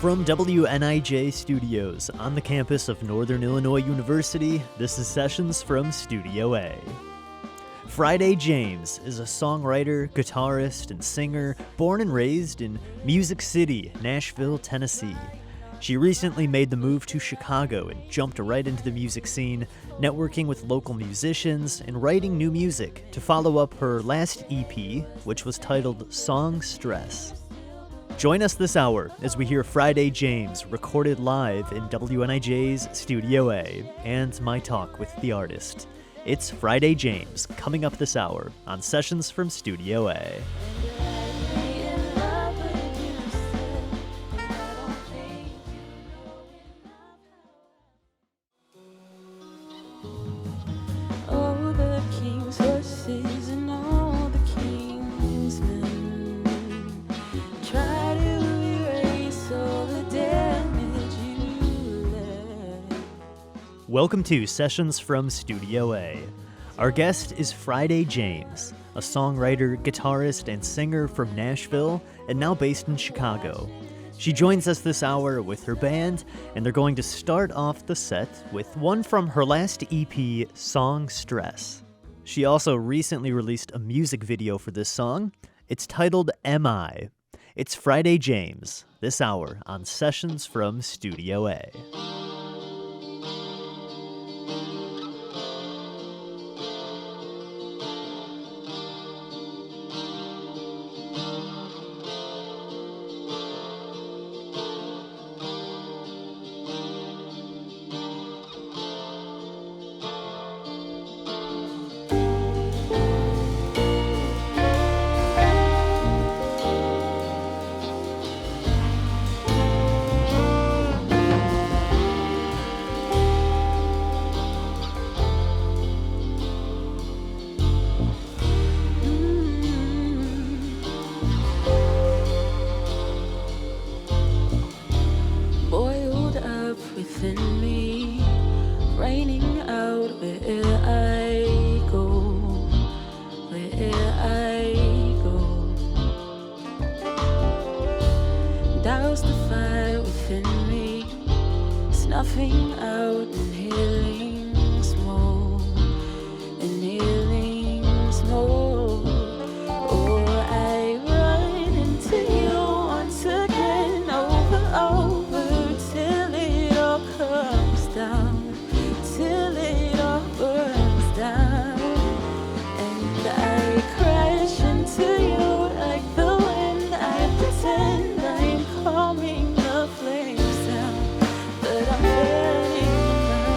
From WNIJ Studios on the campus of Northern Illinois University, this is Sessions from Studio A. Friday James is a songwriter, guitarist, and singer born and raised in Music City, Nashville, Tennessee. She recently made the move to Chicago and jumped right into the music scene, networking with local musicians and writing new music to follow up her last EP, which was titled Song Stress. Join us this hour as we hear Friday James recorded live in WNIJ's Studio A and my talk with the artist. It's Friday James coming up this hour on Sessions from Studio A. Welcome to Sessions from Studio A. Our guest is Friday James, a songwriter, guitarist, and singer from Nashville and now based in Chicago. She joins us this hour with her band, and they're going to start off the set with one from her last EP, Song Stress. She also recently released a music video for this song. It's titled Am I? It's Friday James, this hour on Sessions from Studio A. Flames down, but I'm burning.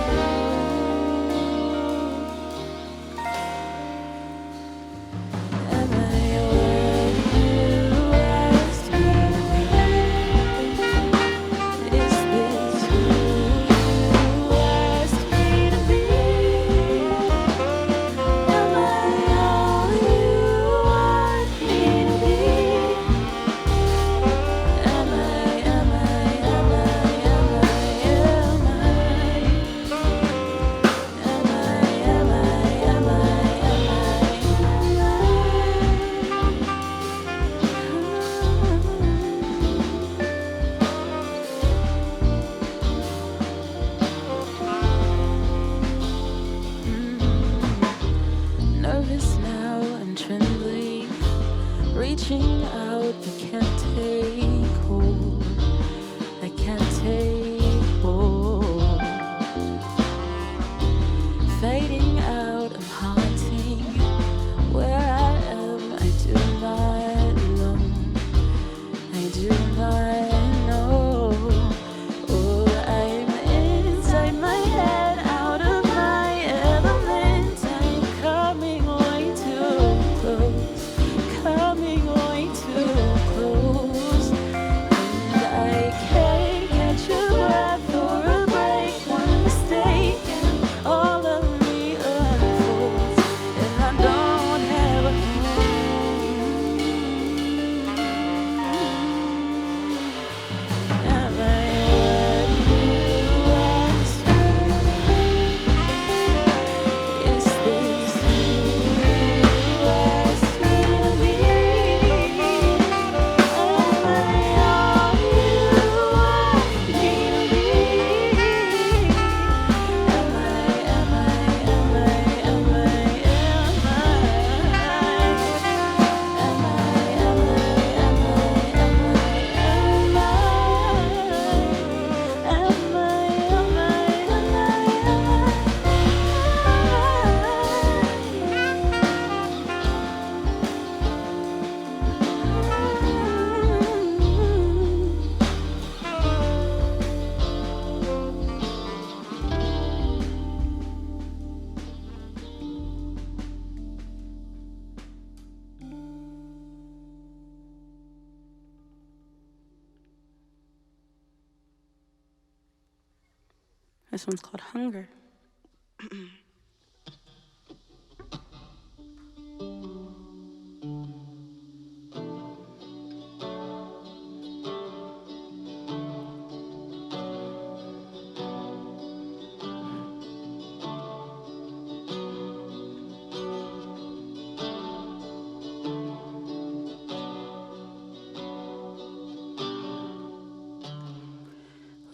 This one's called Hunger.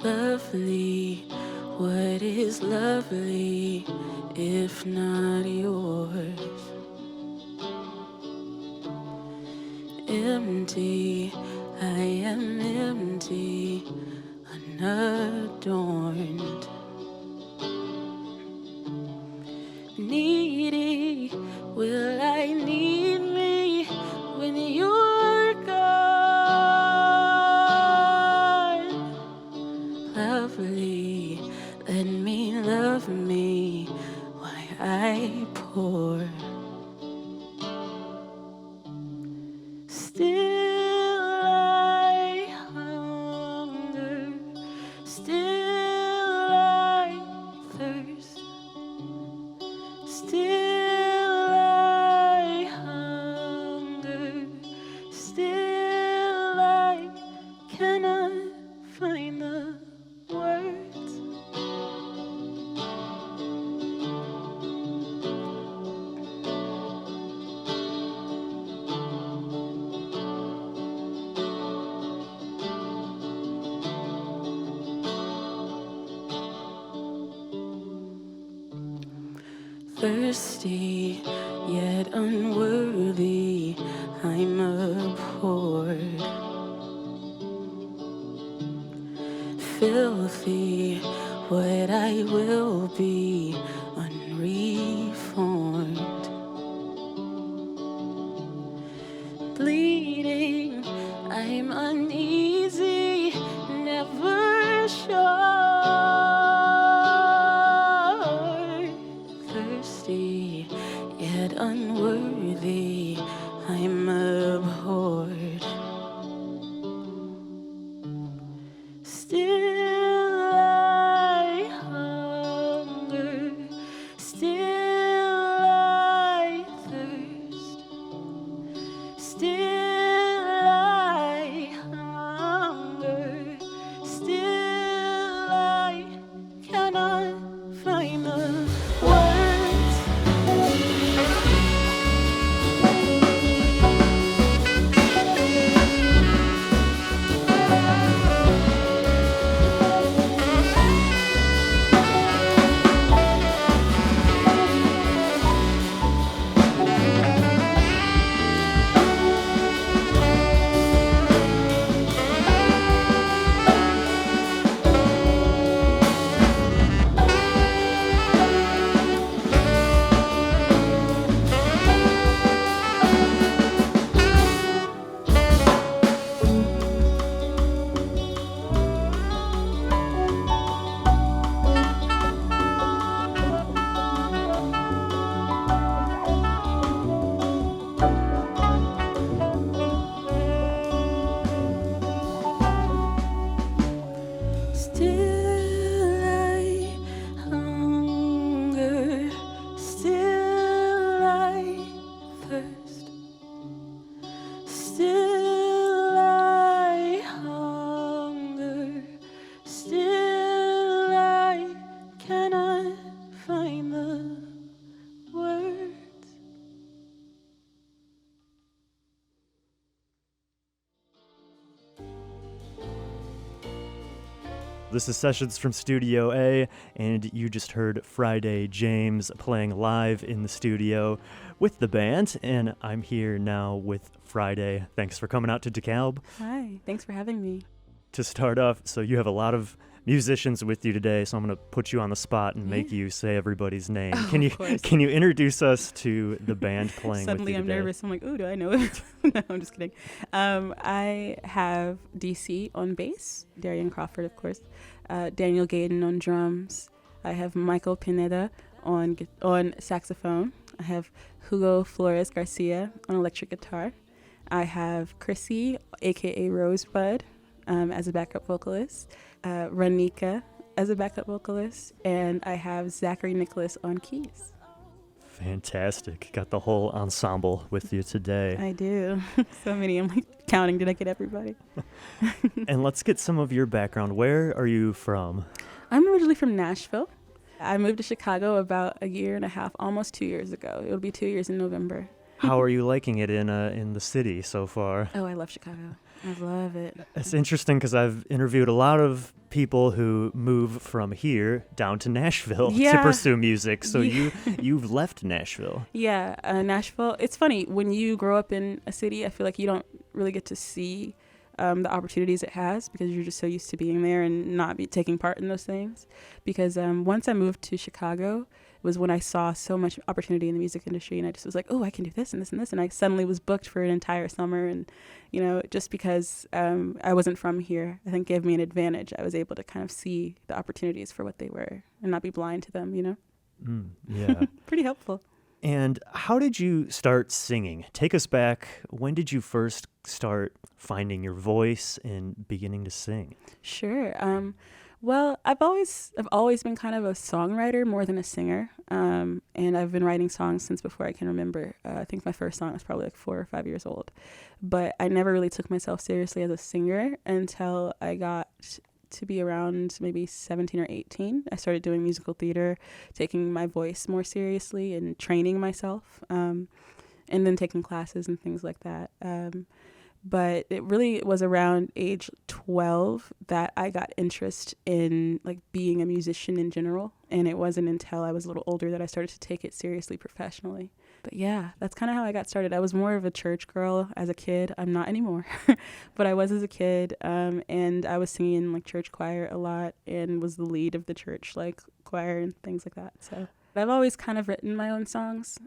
Lovely, what is lovely if not yours? Empty, I am empty, unadorned. Needy, will I need me when you're gone? Lovely, let me love me while I pour. Still I hunger, still I thirst, still I hunger, still I cannot find the words. Thirsty, yet unworthy, I'm abhorred. Filthy, what I will be, unreformed. Bleeding, I'm uneasy, never sure. Thirsty, yet unworthy, I'm abhorred. Still I hunger, still I thirst, still I hunger, still I cannot find the words. Still I hunger, still I thirst, still I hunger, still I cannot find the words. This is Sessions from Studio A, and you just heard Friday James playing live in the studio with the band, and I'm here now with Friday. Thanks for coming out to DeKalb. Hi, thanks for having me. To start off, so you have a lot of musicians with you today, so I'm going to put you on the spot and make you say everybody's name. Can you introduce us to the band playing Suddenly with you I'm today? nervous. I'm like, ooh, do I know it? No, I'm just kidding. I have DC on bass, Darian Crawford, of course, Daniel Gaden on drums. I have Michael Pineda on saxophone. I have Hugo Flores Garcia on electric guitar. I have Chrissy, aka Rosebud, as a backup vocalist. Ranika as a backup vocalist, and I have Zachary Nicholas on keys. Fantastic. Got the whole ensemble with you today. I do. So many. I'm like counting. Did I get everybody? And let's get some of your background. Where are you from? I'm originally from Nashville. I moved to Chicago about a year and a half, almost 2 years ago. It'll be 2 years in November. How are you liking it in the city so far? Oh, I love Chicago. I love it. It's interesting because I've interviewed a lot of people who move from here down to Nashville to pursue music. So you've left Nashville. Yeah, Nashville. It's funny, when you grow up in a city, I feel like you don't really get to see the opportunities it has because you're just so used to being there and not taking part in those things. Because once I moved to Chicago, was when I saw so much opportunity in the music industry, and I just was like, oh, I can do this and this and this. And I suddenly was booked for an entire summer. And, you know, just because I wasn't from here, I think gave me an advantage. I was able to kind of see the opportunities for what they were and not be blind to them, you know? Yeah. Pretty helpful. And how did you start singing? Take us back. When did you first start finding your voice and beginning to sing? Sure. Well, I've always been kind of a songwriter more than a singer, and I've been writing songs since before I can remember. I think my first song was probably like 4 or 5 years old, but I never really took myself seriously as a singer until I got to be around maybe 17 or 18. I started doing musical theater, taking my voice more seriously and training myself, and then taking classes and things like that. But it really was around age 12 that I got interest in like being a musician in general. And it wasn't until I was a little older that I started to take it seriously professionally. But yeah, that's kind of how I got started. I was more of a church girl as a kid. I'm not anymore, but I was as a kid. And I was singing in like church choir a lot and was the lead of the church like choir and things like that. So I've always kind of written my own songs.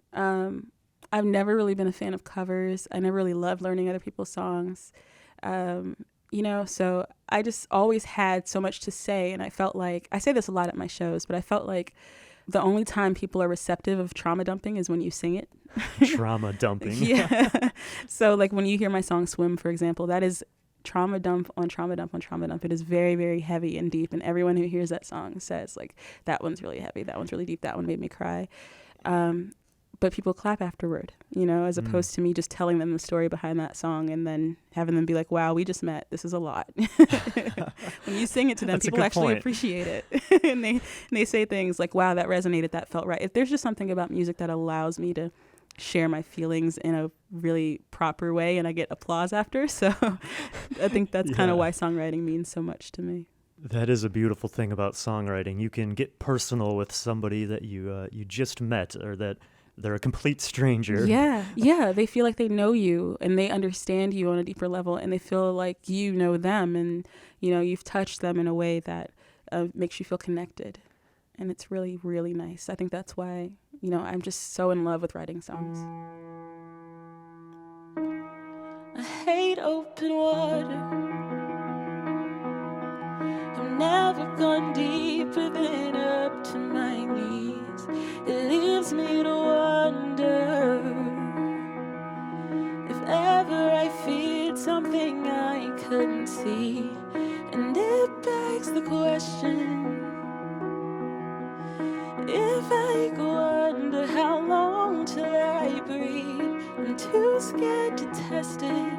I've never really been a fan of covers. I never really loved learning other people's songs. You know, so I just always had so much to say. And I felt like, I say this a lot at my shows, but I felt like the only time people are receptive of trauma dumping is when you sing it. Trauma dumping. Yeah. So like when you hear my song Swim, for example, that is trauma dump on trauma dump on trauma dump. It is very, very heavy and deep. And everyone who hears that song says like, that one's really heavy. That one's really deep. That one made me cry. But people clap afterward, you know, as opposed to me just telling them the story behind that song and then having them be like, wow, we just met. This is a lot. When you sing it to them, That's people actually point. appreciate it. and they say things like, wow, that resonated. That felt right. If there's just something about music that allows me to share my feelings in a really proper way and I get applause after. So I think that's kind of why songwriting means so much to me. That is a beautiful thing about songwriting. You can get personal with somebody that you just met or that they're a complete stranger. Yeah. They feel like they know you and they understand you on a deeper level and they feel like you know them and, you know, you've touched them in a way that makes you feel connected. And it's really, really nice. I think that's why, you know, I'm just so in love with writing songs. I hate open water. I've never gone deeper than up to my knees. It leaves me to wonder if ever I feared something I couldn't see. And it begs the question, if I go under, how long till I breathe? I'm too scared to test it.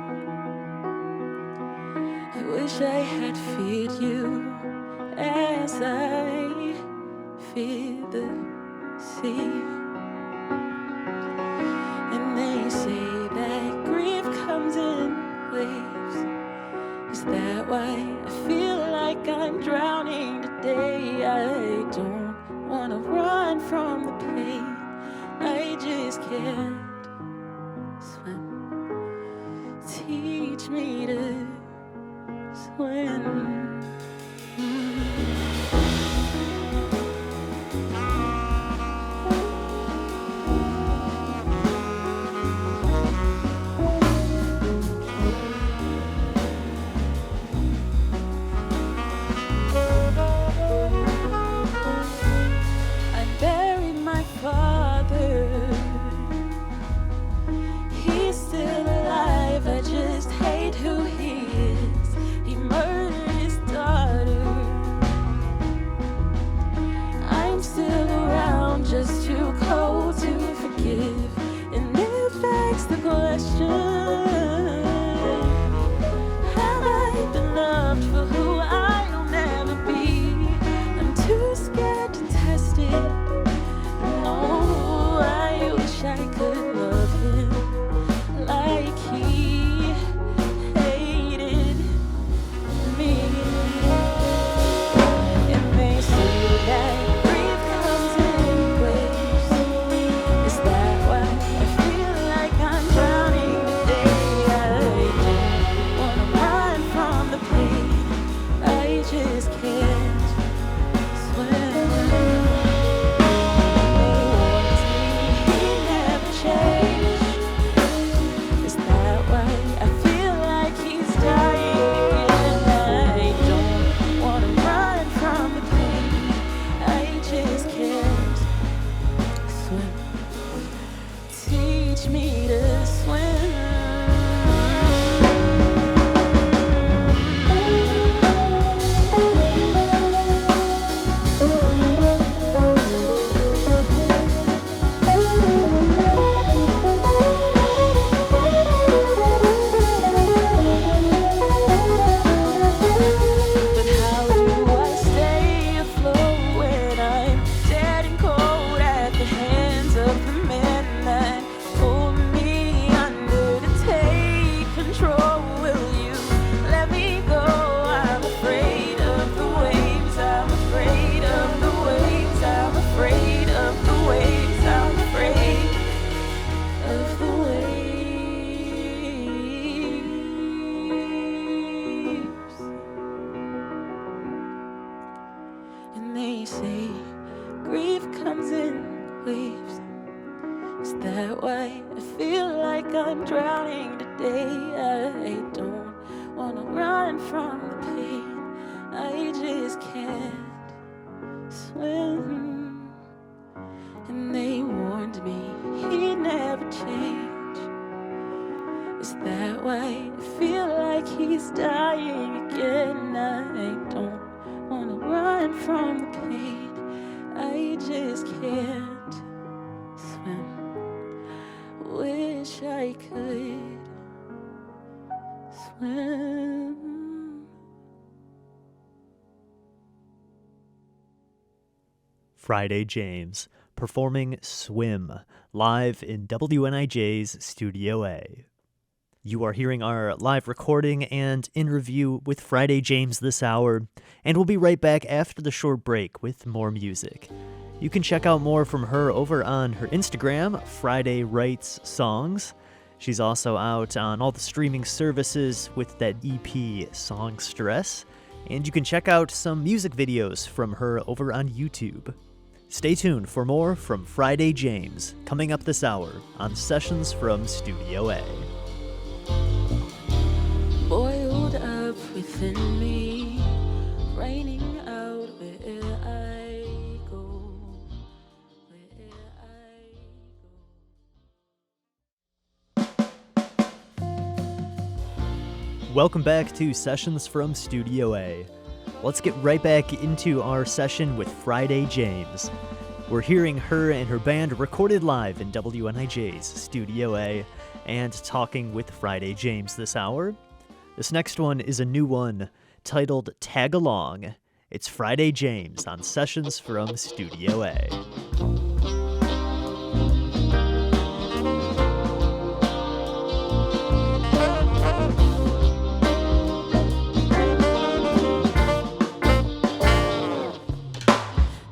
I wish I had feared you as I feared the sea. And they say that grief comes in waves. Is that why I feel like I'm drowning today? I don't wanna run from the pain. I just can't swim. Teach me to swim. question. Have I been loved for who I'll never be? I'm too scared to test it. No, I wish I could love him like he hated me. And they say that grief comes in waves. Is that why I feel like I'm drowning today? I don't wanna run from the pain. I just can't swim. He never changed. Is that why I feel like he's dying again? I don't wanna run from the pain. I just can't swim. Teach me to swim. But how do I stay afloat when I'm dead and cold at the hands of the men that hold me under to take control? Will you let me go? I'm afraid of the waves. I'm afraid of the waves. I'm afraid of the waves. I'm afraid of the waves. And they say grief comes in waves. Is that why I feel like I'm drowning today? I don't wanna run from the pain. I just can't swim. And they warned me he'd never change. Is that why I feel like he's dying again? I don't wanna run from the pain. I just can't swim. Wish I could swim. Friday James, performing Swim, live in WNIJ's Studio A. You are hearing our live recording and interview with Friday James this hour, and we'll be right back after the short break with more music. You can check out more from her over on her Instagram, Friday Writes Songs. She's also out on all the streaming services with that EP, Songstress, and you can check out some music videos from her over on YouTube. Stay tuned for more from Friday James, coming up this hour on Sessions from Studio A. Boiled up within me, raining out where I go, where I go. Welcome back to Sessions from Studio A. Let's get right back into our session with Friday James. We're hearing her and her band recorded live in WNIJ's Studio A and talking with Friday James this hour. This next one is a new one titled Tag Along. It's Friday James on Sessions from Studio A.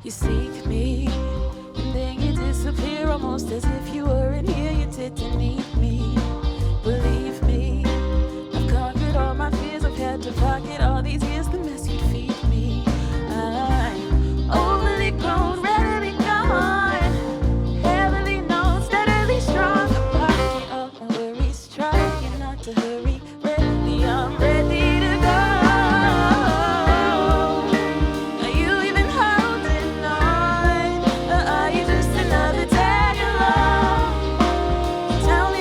You seek me, and then you disappear almost as if you weren't here. You didn't need me. Believe me, I've conquered all my fears. I've had to pocket all these years the mess you'd feed me. I'm overly grown, ready to be gone. Heavily known, steadily strong. I pocket all my worries, trying not to hurry. Ready, I'm ready to go. Are you even holding on? Or are you just another tag along? Tell me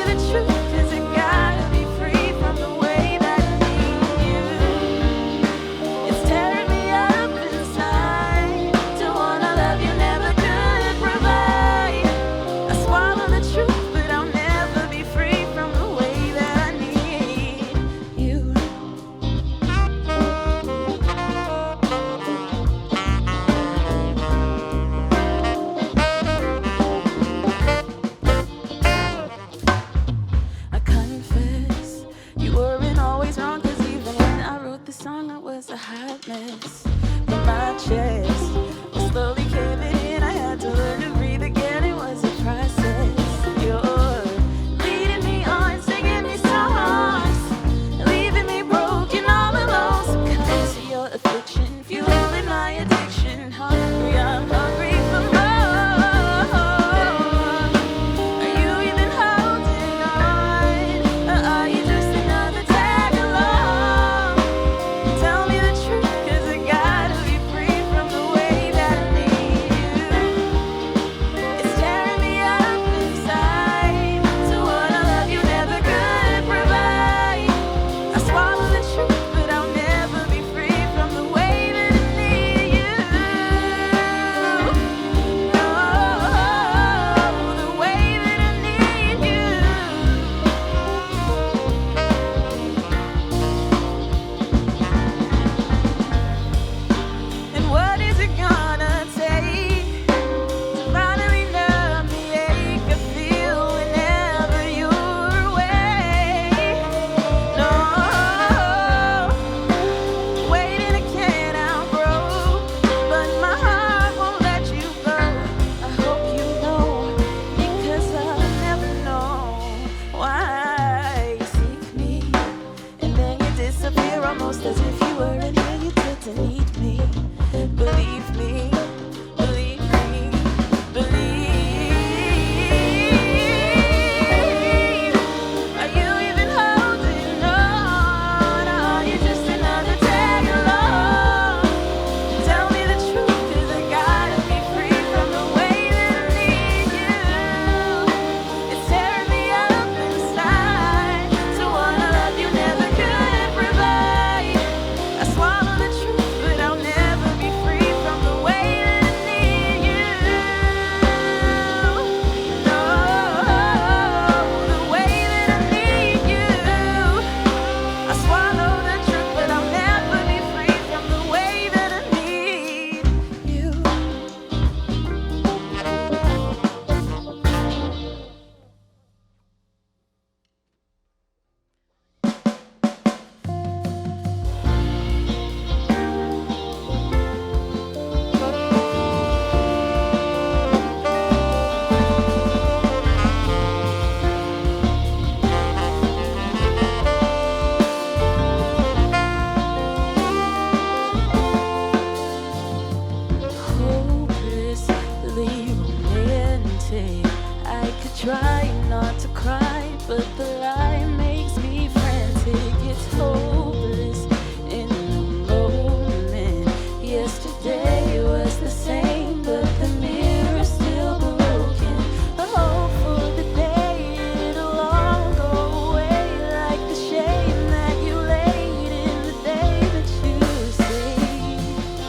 try not to cry, but the lie makes me frantic. It's hopeless in the moment. Yesterday was the same, but the mirror's still broken. I hope for the day it'll all go away, like the shame that you laid in the day that you saved.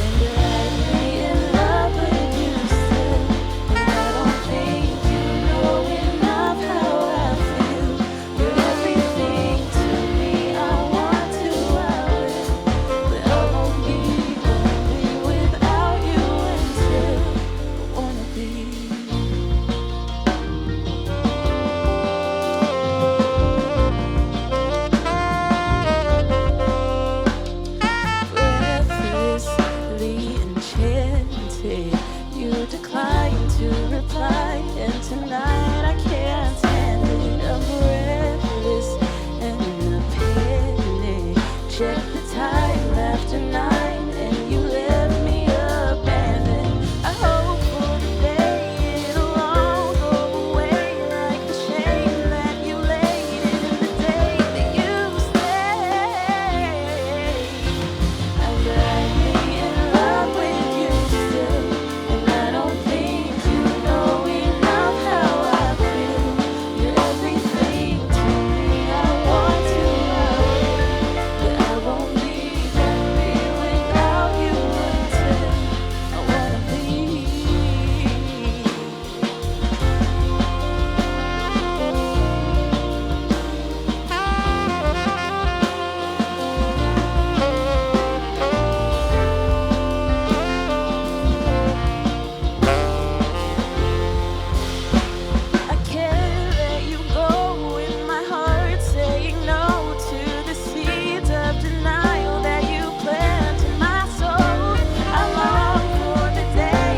And I'd be in love with you still, and I don't think you know enough how I feel. You're everything to me, I want to, I will, but I won't be without you until I wanna be. Breathlessly enchanted, you decline to reply, and tonight I can't stand it. I'm breathless and a panic. Check the time after 9, and you left me abandoned. I hope for the day it'll all go away, like the shame that you laid in the day that you stayed. And I'd be in love with you still, and I don't think you know enough how I feel. You're everything to me, I want to, I will, but I won't be without you until I wanna be. I can't let you go with my heart saying no to the seeds of denial that you plant in my soul. I long for the day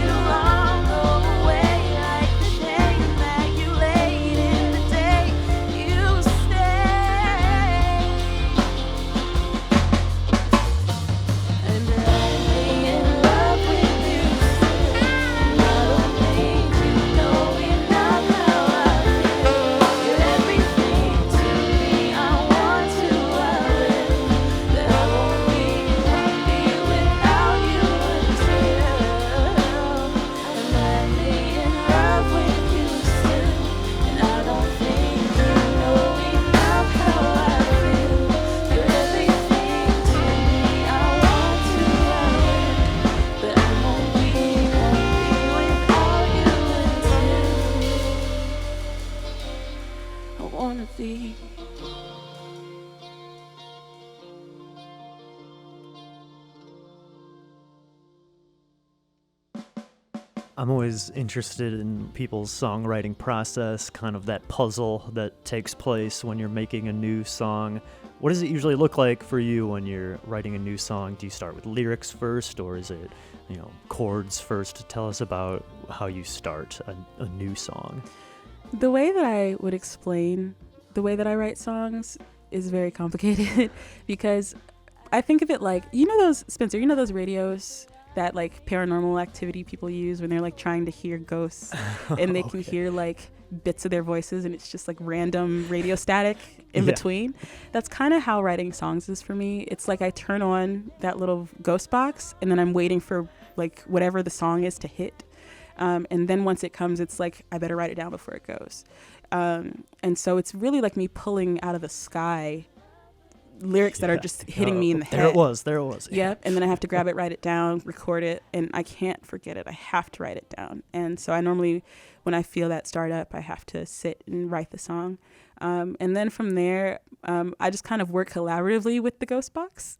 it'll all go away, like the shame that you laid in the day you stayed. And I'd be in love with you still, and I don't think you know enough how I feel. You're everything to me, I want to, I will, but I won't be without you until. And I'd be in love with you still, and I don't think you know enough how I feel. You're everything to me, I want to, I will, but I won't be without you until I wanna be. I'm always interested in people's songwriting process, kind of that puzzle that takes place when you're making a new song. What does it usually look like for you when you're writing a new song? Do you start with lyrics first, or is it, chords first? Tell us about how you start a new song. The way that I would explain the way that I write songs is very complicated because I think of it like, those radios that like paranormal activity people use when they're like trying to hear ghosts and they can hear like bits of their voices and it's just like random radio static in between. That's kind of how writing songs is for me. It's like I turn on that little ghost box and then I'm waiting for like whatever the song is to hit. And then once it comes, it's like, I better write it down before it goes. And so it's really like me pulling out of the sky lyrics that are just hitting me in the head. There it was. Yep. And then I have to grab it, write it down, record it, and I can't forget it. I have to write it down. And so I normally, when I feel that start up, I have to sit and write the song. And then from there, I just kind of work collaboratively with the ghost box.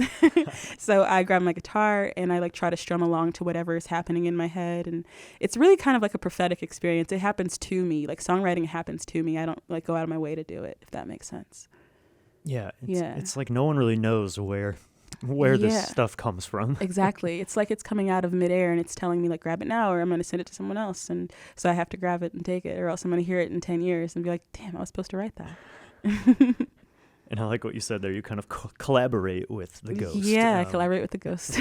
So I grab my guitar and I like try to strum along to whatever is happening in my head. And it's really kind of like a prophetic experience. It happens to me. Like songwriting happens to me. I don't like go out of my way to do it, if that makes sense. Yeah. It's like no one really knows where this stuff comes from. Exactly. It's like it's coming out of midair and it's telling me like, grab it now or I'm going to send it to someone else. And so I have to grab it and take it or else I'm going to hear it in 10 years and be like, damn, I was supposed to write that. And I like what you said there. You kind of collaborate with the ghost. Yeah, I collaborate with the ghost.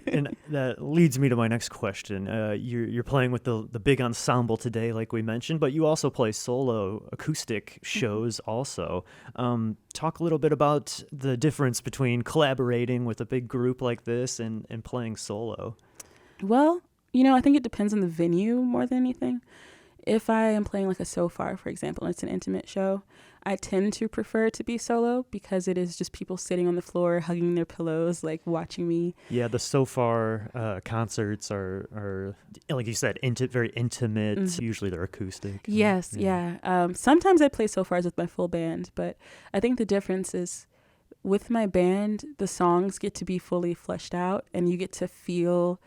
And that leads me to my next question. You're playing with the big ensemble today, like we mentioned, but you also play solo acoustic shows also. Talk a little bit about the difference between collaborating with a big group like this and playing solo. Well, I think it depends on the venue more than anything. If I am playing like a So-Far, for example, and it's an intimate show, I tend to prefer to be solo because it is just people sitting on the floor, hugging their pillows, like watching me. Yeah, the So-Far concerts are like you said, very intimate. Mm-hmm. Usually they're acoustic. Yes, yeah. Sometimes I play So-Fars with my full band, but I think the difference is with my band, the songs get to be fully fleshed out and you get to feel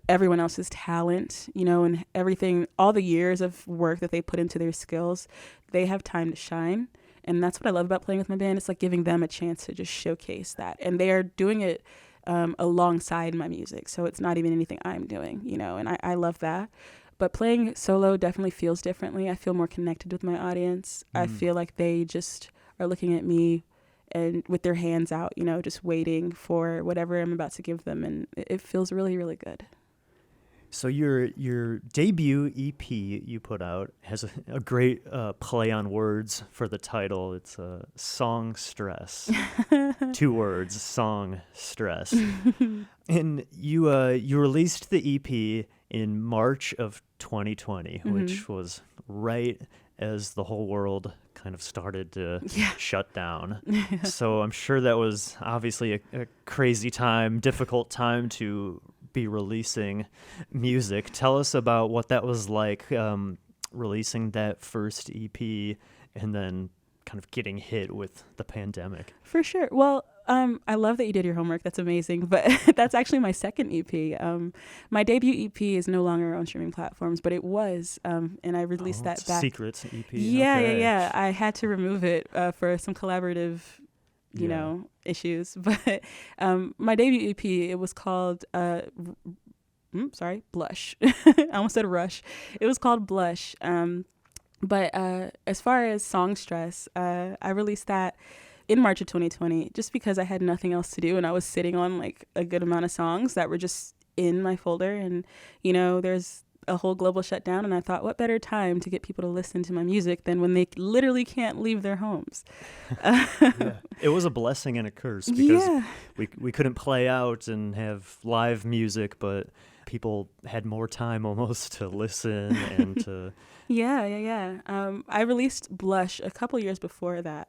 everyone else's talent, and everything, all the years of work that they put into their skills, they have time to shine. And that's what I love about playing with my band. It's like giving them a chance to just showcase that. And they are doing it alongside my music. So it's not even anything I'm doing, and I love that. But playing solo definitely feels differently. I feel more connected with my audience. I feel like they just are looking at me and with their hands out, just waiting for whatever I'm about to give them. And it feels really, really good. So your debut EP you put out has a great play on words for the title. It's Song Stress. 2 words, Song Stress. And you released the EP in March of 2020, which was right as the whole world kind of started to shut down. So I'm sure that was obviously a crazy time, difficult time to be releasing music. Tell us about what that was like, releasing that first EP and then kind of getting hit with the pandemic. For sure. Well, I love that you did your homework. That's amazing. But that's actually my second EP. My debut EP is no longer on streaming platforms, but it was. And I released that back. Secret EP. Yeah. I had to remove it for some collaborative issues. But my debut EP, it was called Blush. I almost said Rush. It was called Blush. But as far as Song Stress, I released that in March of 2020 just because I had nothing else to do and I was sitting on like a good amount of songs that were just in my folder. And there's a whole global shutdown, and I thought, what better time to get people to listen to my music than when they literally can't leave their homes. It was a blessing and a curse because we couldn't play out and have live music, but people had more time almost to listen and to... I released Blush a couple years before that,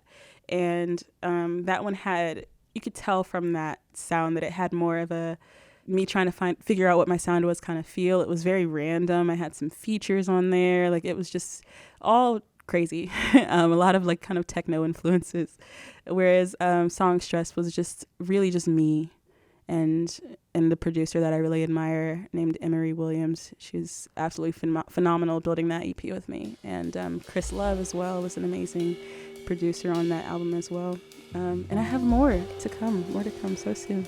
and that one had, you could tell from that sound that it had more of a me trying to figure out what my sound was kind of feel. It was very random. I had some features on there. Like it was just all crazy. A lot of like kind of techno influences. Whereas Song Stress was just really just me and the producer that I really admire named Emery Williams. She's absolutely phenomenal building that EP with me. And Chris Love as well was an amazing producer on that album as well. And I have more to come so soon.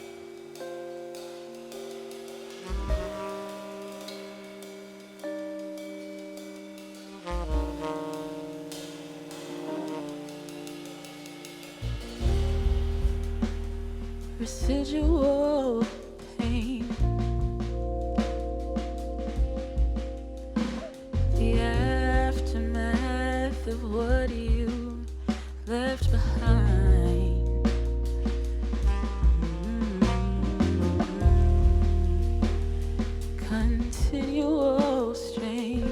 Residual pain, the aftermath of what you left behind. Continual strain.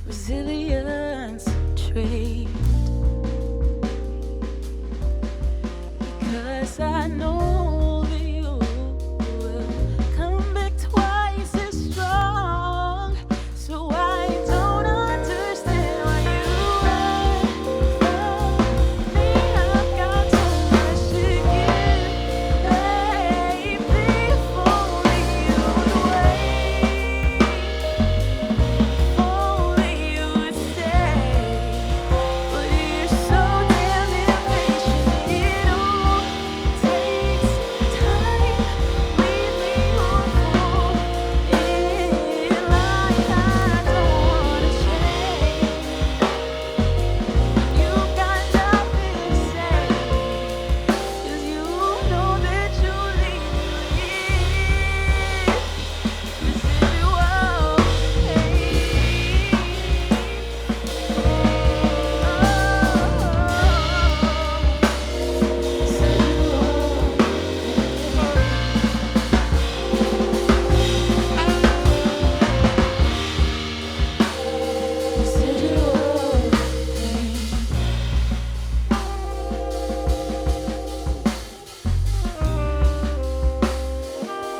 resilience trait. Because I know that you will come back twice as strong. So I don't understand why you run from me. I've got so much to give, baby. If only you'd wait, if only you'd stay. But you're so damn impatient. It all takes time. Leave me on hold in line. I don't wanna change. You've got nothing to say, 'cause you know that you leave me with residual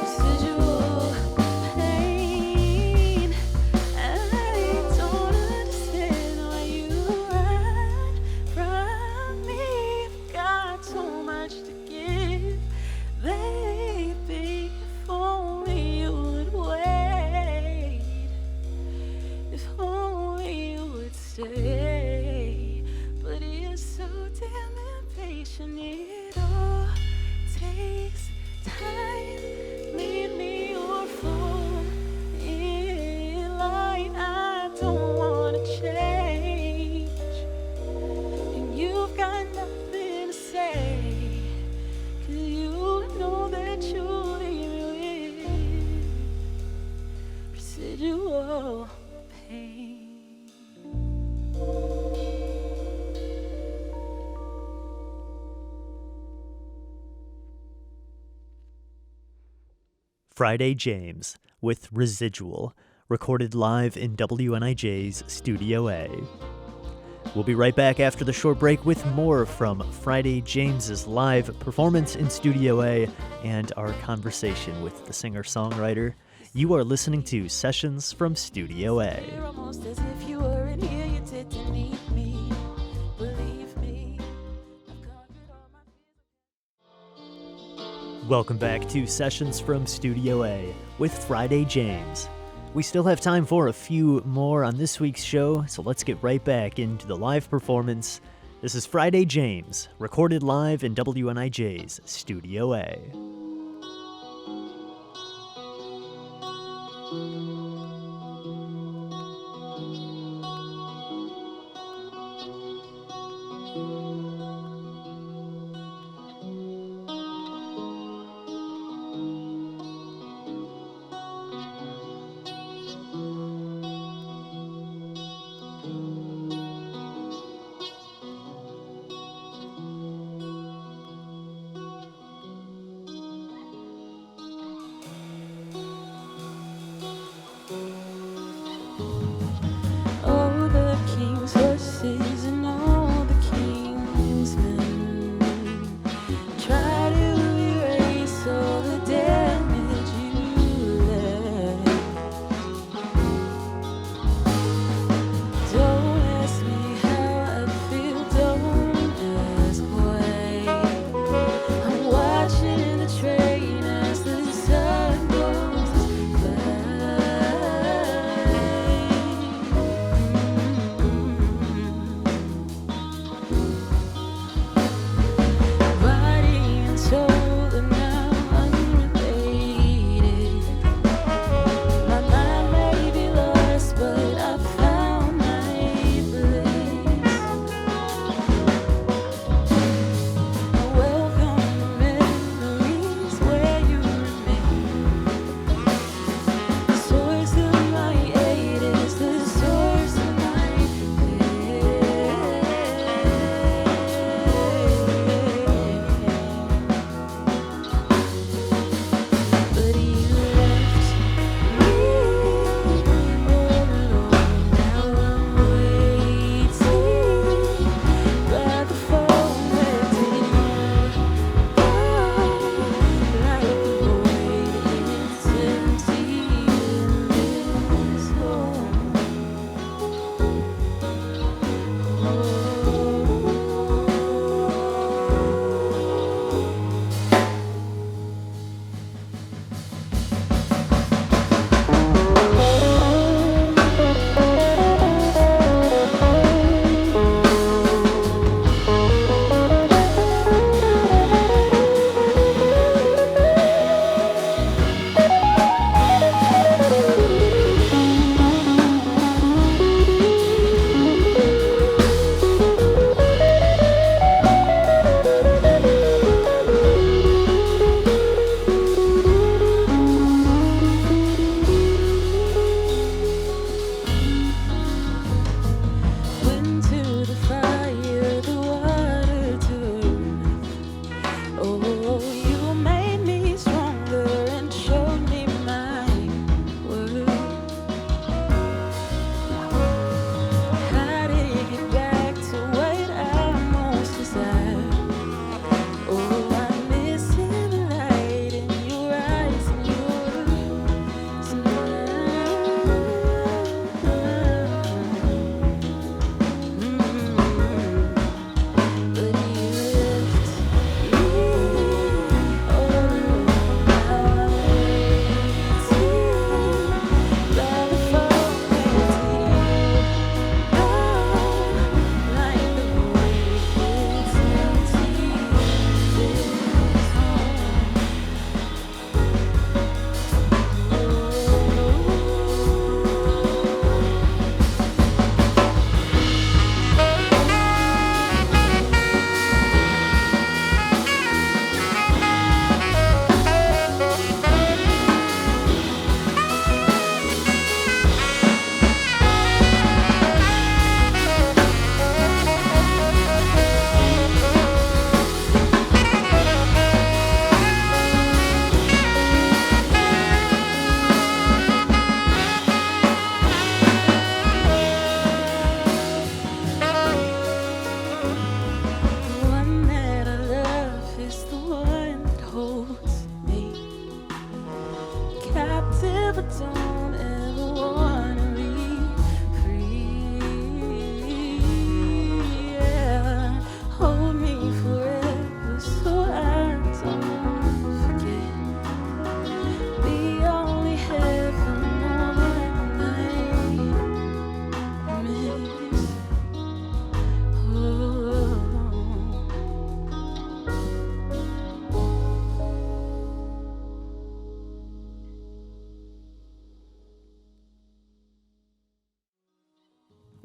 residual pain. I don't understand why you run from me. You've got so much to give, baby. If only you would wait, if only you would stay. But you're so damn impatient. It all takes time. Leave me your phone in line. I don't wanna change. And you've got nothing to say, 'cause you know that you leave me with residual pain. Friday James with Residual, recorded live in WNIJ's Studio A. We'll be right back after the short break with more from Friday James's live performance in Studio A and our conversation with the singer-songwriter. You are listening to Sessions from Studio A. You're almost as if you weren't here. You didn't need me. Believe me, I've conquered all my fears. Welcome back to Sessions from Studio A with Friday James. We still have time for a few more on this week's show, so let's get right back into the live performance. This is Friday James, recorded live in WNIJ's Studio A.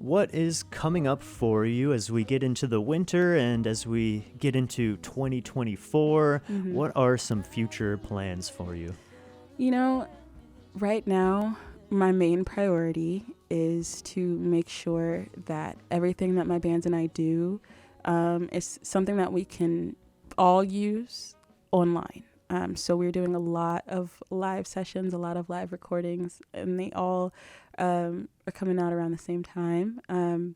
What is coming up for you as we get into the winter and as we get into 2024? What are some future plans for you? You know, right now, my main priority is to make sure that everything that my band and I do is something that we can all use online. So we're doing a lot of live sessions, a lot of live recordings, and they all are coming out around the same time.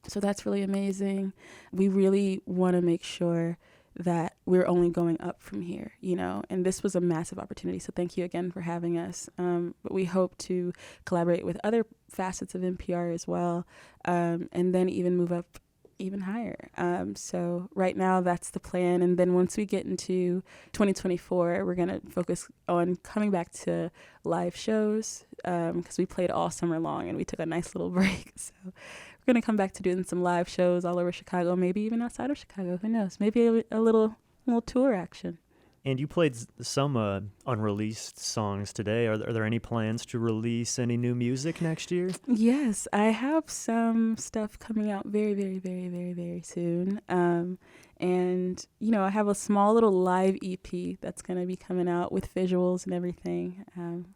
So that's really amazing. We really want to make sure that we're only going up from here, you know, and this was a massive opportunity. So thank you again for having us. But we hope to collaborate with other facets of NPR as well, and then even move up even higher. So right now that's the plan. And then once we get into 2024, we're going to focus on coming back to live shows because we played all summer long and we took a nice little break. So we're going to come back to doing some live shows all over Chicago, maybe even outside of Chicago. Who knows? Maybe a little tour action. And you played some unreleased songs today. Are there any plans to release any new music next year? Yes, I have some stuff coming out very, very, very, very, very soon. And, you know, I have a small little live EP that's going to be coming out with visuals and everything.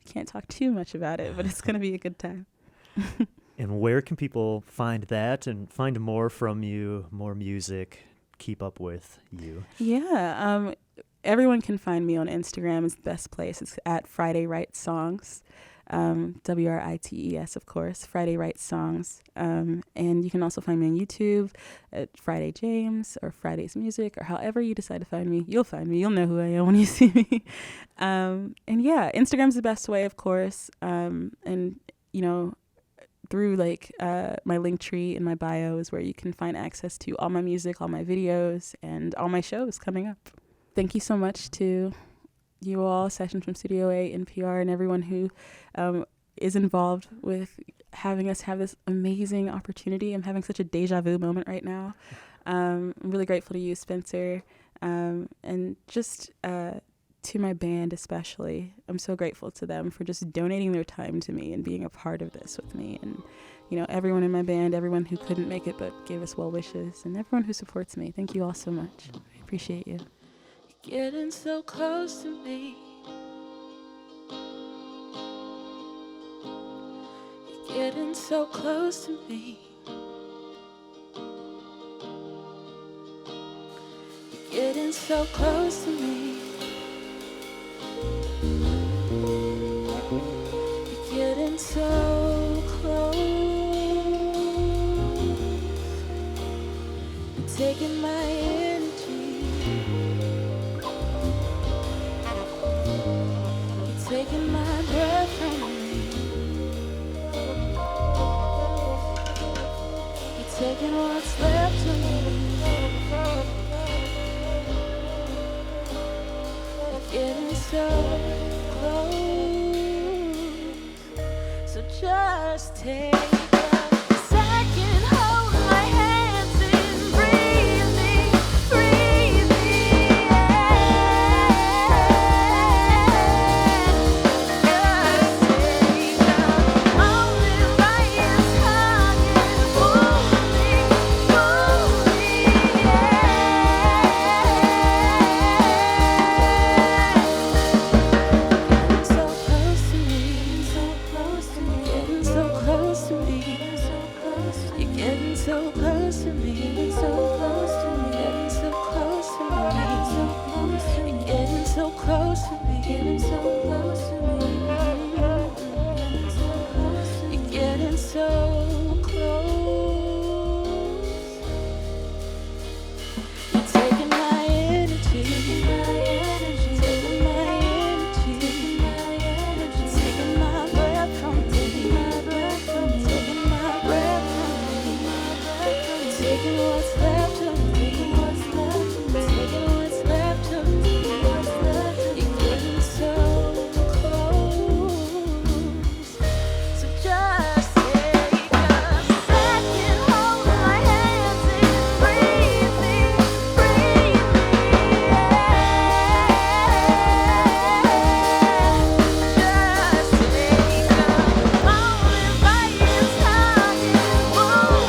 Can't talk too much about it, but it's going to be a good time. And where can people find that and find more from you, more music, keep up with you? Yeah, everyone can find me on Instagram. Is the best place. It's at Friday Writes Songs, WRITES, of course, Friday Writes Songs. And you can also find me on YouTube at Friday James or Friday's Music, or however you decide to find me. You'll find me. You'll know who I am when you see me. And yeah, Instagram's the best way, of course. And, you know, through like my link tree in my bio is where you can find access to all my music, all my videos, and all my shows coming up. Thank you so much to you all, Sessions from Studio A, NPR, and everyone who is involved with having us have this amazing opportunity. I'm having such a deja vu moment right now. I'm really grateful to you, Spencer, and just to my band especially. I'm so grateful to them for just donating their time to me and being a part of this with me. And, you know, everyone in my band, everyone who couldn't make it but gave us well wishes, and everyone who supports me. Thank you all so much. I appreciate you. Getting so close to me. You're getting so close to me. You're getting so close to me. You're getting so close. You're taking my energy. Taking my breath from me. You're taking what's left of me. You're getting so close. So just take a second, hold my hands and breathe me, breathe me, so close to me, so close to me, getting so close to me, you're getting so close to me, getting so close to me, you're getting so close. You're taking my energy, taking my energy, taking my breath from me, taking my breath from me, taking what's left of me, taking what's left of me. You're getting so close. So just take a second, hold my hands and breathe me, breathe me. Just take a moment by your side and move.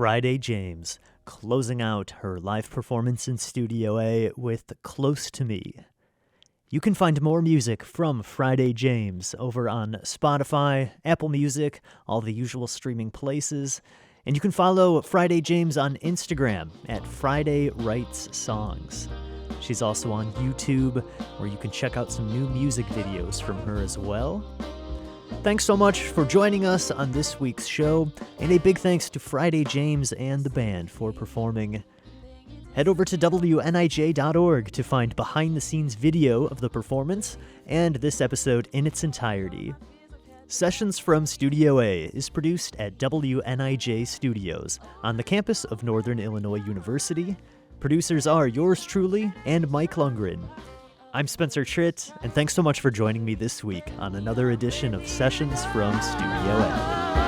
Friday James, closing out her live performance in Studio A with Close to Me. You can find more music from Friday James over on Spotify, Apple Music, all the usual streaming places, and you can follow Friday James on Instagram at Friday Writes Songs. She's also on YouTube, where you can check out some new music videos from her as well. Thanks so much for joining us on this week's show, and a big thanks to Friday James and the band for performing. Head over to WNIJ.org to find behind-the-scenes video of the performance and this episode in its entirety. Sessions from Studio A is produced at WNIJ Studios on the campus of Northern Illinois University. Producers are yours truly and Mike Lundgren. I'm Spencer Tritt, and thanks so much for joining me this week on another edition of Sessions from Studio A.